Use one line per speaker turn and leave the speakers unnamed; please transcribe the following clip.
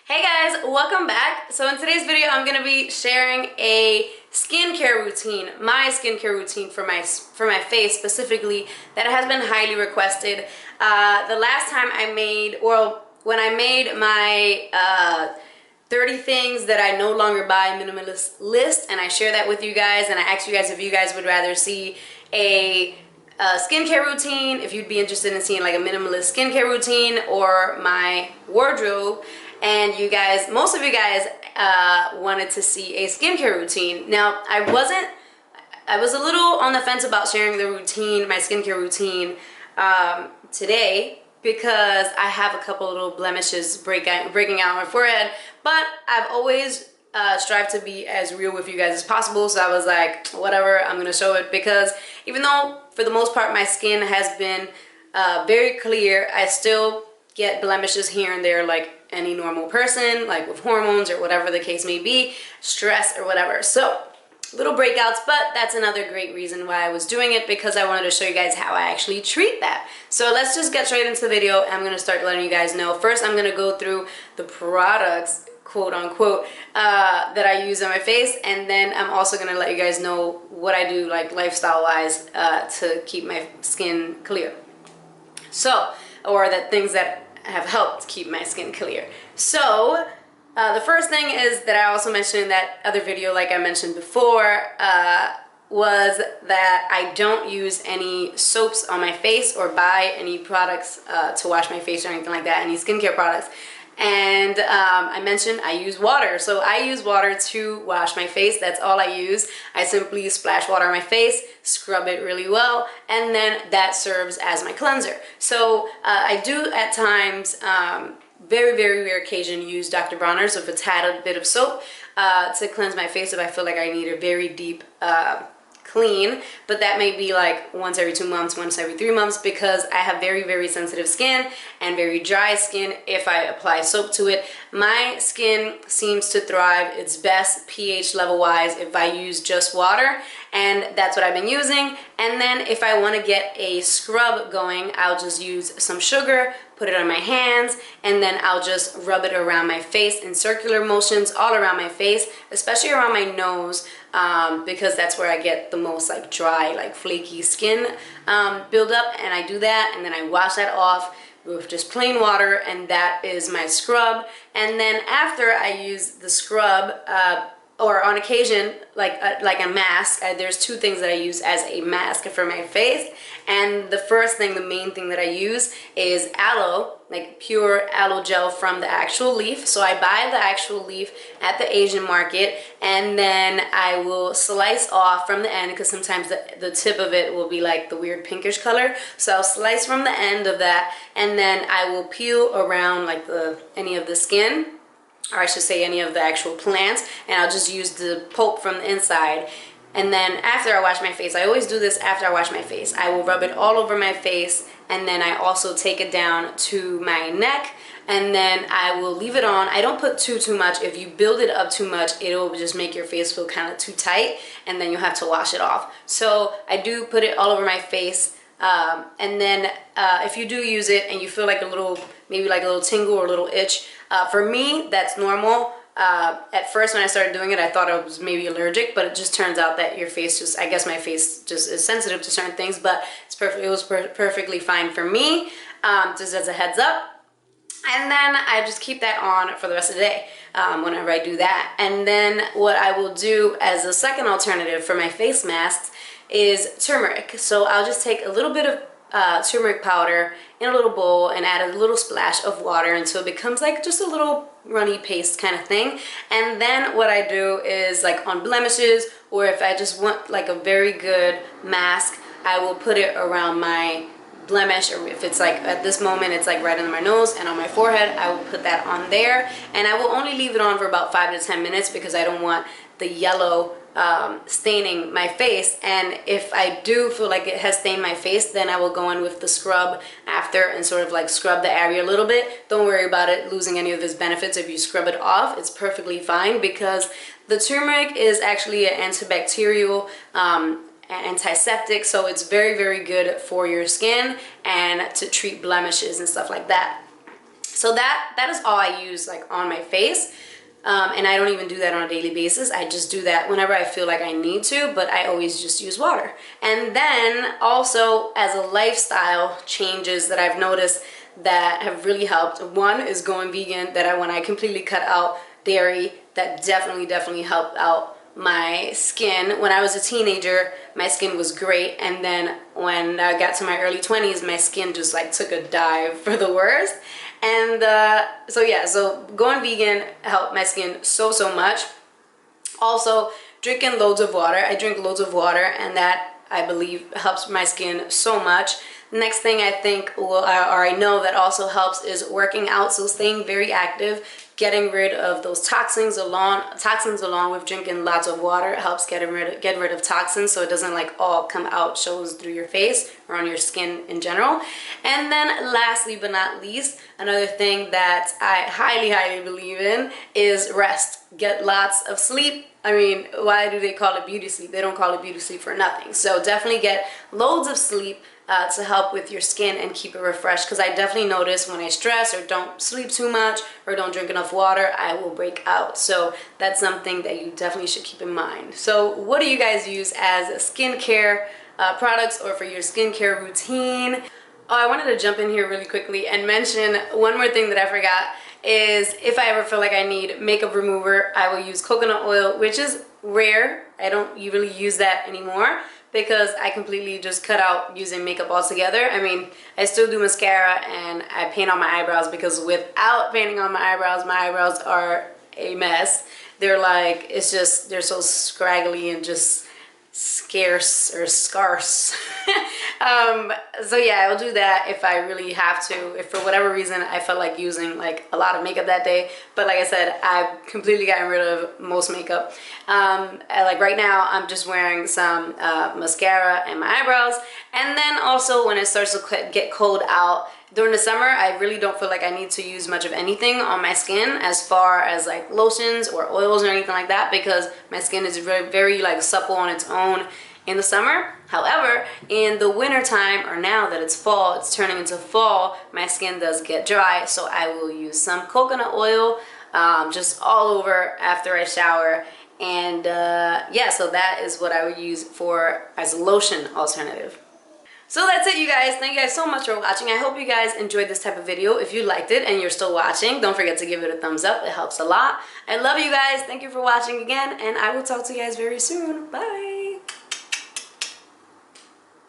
Hey guys, welcome back. So in today's video, I'm going to be sharing a skincare routine, my skincare routine for my face specifically, that has been highly requested. The last time I made, when I made my 30 things that I no longer buy minimalist list, and I share that with you guys, and I asked you guys if you guys would rather see a skincare routine, if you'd be interested in seeing like a minimalist skincare routine, or my wardrobe. And you guys, most of you guys wanted to see a skincare routine. Now, I was a little on the fence about sharing the routine, my skincare routine today, because I have a couple little blemishes breaking out on my forehead, but I've always strived to be as real with you guys as possible. So I was like, whatever, I'm gonna show it, because even though for the most part my skin has been very clear, I still get blemishes here and there like any normal person, like with hormones or whatever the case may be, stress or whatever. So little breakouts, but that's another great reason why I was doing it, because I wanted to show you guys how I actually treat that. So let's just get straight into the video. I'm going to start letting you guys know. First, I'm going to go through the products, quote unquote, that I use on my face, and then I'm also going to let you guys know what I do like lifestyle wise to keep my skin clear. So, or the things that have helped keep my skin clear. So the first thing is that I also mentioned in that other video, like I mentioned before, was that I don't use any soaps on my face or buy any products to wash my face or anything like that, any skincare products. And I mentioned I use water. So I use water to wash my face. That's all I use. I simply splash water on my face, scrub it really well, and then that serves as my cleanser. So I do at times, very rare occasion, use Dr. Bronner's with a tad bit of soap to cleanse my face if I feel like I need a very deep clean, but that may be like once every 2 months, once every 3 months, because I have very sensitive skin and very dry skin. If I apply soap to it, my skin seems to thrive its best pH level wise if I use just water, and that's what I've been using. And then if I want to get a scrub going, I'll just use some sugar, put it on my hands, and then I'll just rub it around my face in circular motions all around my face, especially around my nose, because that's where I get the most like dry, like flaky skin buildup. And I do that, and then I wash that off with just plain water, and that is my scrub. And then after I use the scrub, or on occasion like a mask, there's two things that I use as a mask for my face. And the first thing, the main thing that I use is aloe, like pure aloe gel from the actual leaf. So I buy the actual leaf at the Asian market, and then I will slice off from the end, because sometimes the tip of it will be like the weird pinkish color. So I'll slice from the end of that, and then I will peel around like any of the skin, or I should say any of the actual plants, and I'll just use the pulp from the inside. And then after I wash my face, I always do this after I wash my face, I will rub it all over my face, and then I also take it down to my neck, and then I will leave it on. I don't put too much. If you build it up too much, it'll just make your face feel kind of too tight, and then you have to wash it off. So I do put it all over my face. And then if you do use it and you feel like maybe like a little tingle or a little itch, for me that's normal. At first when I started doing it, I thought I was maybe allergic, but it just turns out that your face just, I guess my face just is sensitive to certain things, but it was perfectly fine for me, just as a heads up. And then I just keep that on for the rest of the day whenever I do that. And then what I will do as a second alternative for my face masks is turmeric. So I'll just take a little bit of turmeric powder in a little bowl and add a little splash of water until it becomes like just a little runny paste kind of thing. And then what I do is, like on blemishes, or if I just want like a very good mask, I will put it around my blemish, or if it's like at this moment it's like right under my nose and on my forehead, I will put that on there, and I will only leave it on for about 5 to 10 minutes because I don't want the yellow staining my face. And if I do feel like it has stained my face, then I will go in with the scrub after and sort of like scrub the area a little bit. Don't worry about it losing any of its benefits. If you scrub it off, it's perfectly fine, because the turmeric is actually an antibacterial antiseptic, so it's very good for your skin and to treat blemishes and stuff like that. So that is all I use like on my face. And I don't even do that on a daily basis. I just do that whenever I feel like I need to, but I always just use water. And then also as a lifestyle changes that I've noticed that have really helped. One is going vegan, when I completely cut out dairy, that definitely helped out my skin. When I was a teenager, my skin was great, and then when I got to my early 20s, my skin just like took a dive for the worst. And so going vegan helped my skin so much. Also, drinking loads of water. I drink loads of water, and that I believe helps my skin so much. Next thing I think, or I know that also helps, is working out. So staying very active, getting rid of those toxins along with drinking lots of water helps get rid of toxins, so it doesn't like all come out, shows through your face or on your skin in general. And then lastly but not least, another thing that I highly believe in is rest. Get lots of sleep. I mean, why do they call it beauty sleep? They don't call it beauty sleep for nothing. So definitely get loads of sleep to help with your skin and keep it refreshed, because I definitely notice when I stress or don't sleep too much or don't drink enough water, I will break out. So that's something that you definitely should keep in mind. So what do you guys use as skincare products or for your skincare routine? Oh, I wanted to jump in here really quickly and mention one more thing that I forgot is if I ever feel like I need makeup remover, I will use coconut oil, which is rare. I don't really use that anymore because I completely just cut out using makeup altogether. I mean, I still do mascara and I paint on my eyebrows, because without painting on my eyebrows are a mess. They're like, they're so scraggly and just scarce. So yeah, I'll do that if I really have to, if for whatever reason I felt like using like a lot of makeup that day. But like I said, I've completely gotten rid of most makeup. Like right now I'm just wearing some mascara and my eyebrows. And then also when it starts to get cold out during the summer, I really don't feel like I need to use much of anything on my skin as far as like lotions or oils or anything like that, because my skin is very like supple on its own in the summer. However, in the winter time, or now that it's fall, it's turning into fall, my skin does get dry, so I will use some coconut oil just all over after I shower. And yeah, so that is what I would use as a lotion alternative. So that's it, you guys. Thank you guys so much for watching. I hope you guys enjoyed this type of video. If you liked it and you're still watching, don't forget to give it a thumbs up. It helps a lot. I love you guys. Thank you for watching again, and I will talk to you guys very soon. Bye.